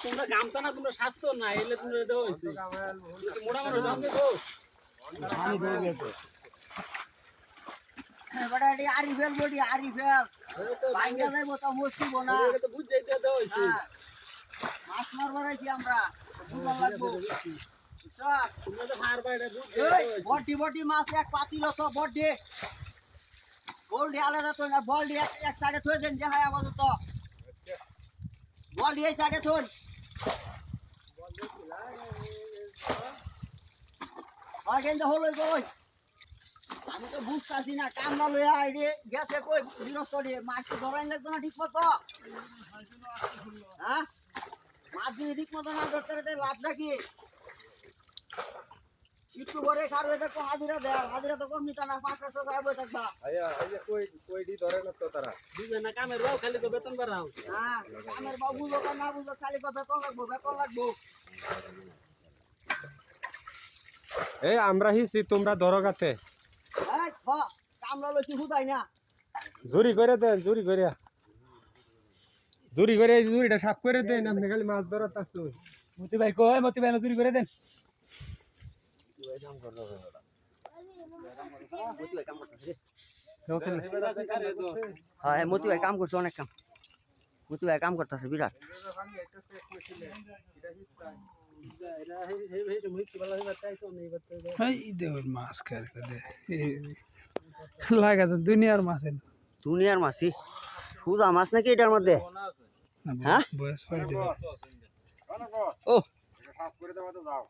তোমরা গামতা না তোমরা স্বাস্থ্য না এলে তোমরা দেওয়া হয়েছে মোটা মানুষ দাম দেবো আরিফেল বডি আরিফেল বাইঙ্গা যাইবো তো মুসকিব না তো বুঝতে দেওয়া হয়েছে মাছ মারবার আইছি আমরা বুঝা লাগবো তোমরা তো ফায়ার বাইরে বডি বডি মাছ এক পাতিল তো বডি বলডি আলাদা তো না বলডি এক সাইডে থই দেন যে হায় আপাতত বলডি এই সাইডে থই আগেন তো হলো কই আমি তো বুঝতাছি না কামনা লইয়া আইরে গেছে কই বিরক্ত দিয়ে মাছ তো ধরাই লাগতো না ঠিক মতো হ্যাঁ মাছ যদি ঠিক মতো না ধরতে রে লাভ নাকি একটু করে খার হয়ে থাকো হাজিরা দেয় হাজিরা তো কম নিতা না 500 টাকা বই থাকবা আইয়া কই দি ধরে না তো তারা বুঝে না কামের বাবু খালি তো বেতন বাড়াও হ্যাঁ কামের বাবু বুঝো না বুঝো খালি কথা কম লাগবো বেতন লাগবো এই আমরা হিসি তোমরা ধরগাতে এই কামলা লইছি হুদাই না জুরি করে দেন জুরি করে এই জুরিটা সাফ করে দেন আপনি খালি মাছ ধরতে আসছো মতি ভাই কই মতি ভাই চুরি করে দেন হ্যাঁ মতি ভাই কাম করছে অনেক কাম মতি ভাই কাম করতেছে বিরাট মাছ লাগা তো দুনিয়ার মাছ দুনিয়ার মাছই সুদা মাছ নাকি এটার মধ্যে হ্যাঁ বয়স ও সাফ করে দাও তো যাও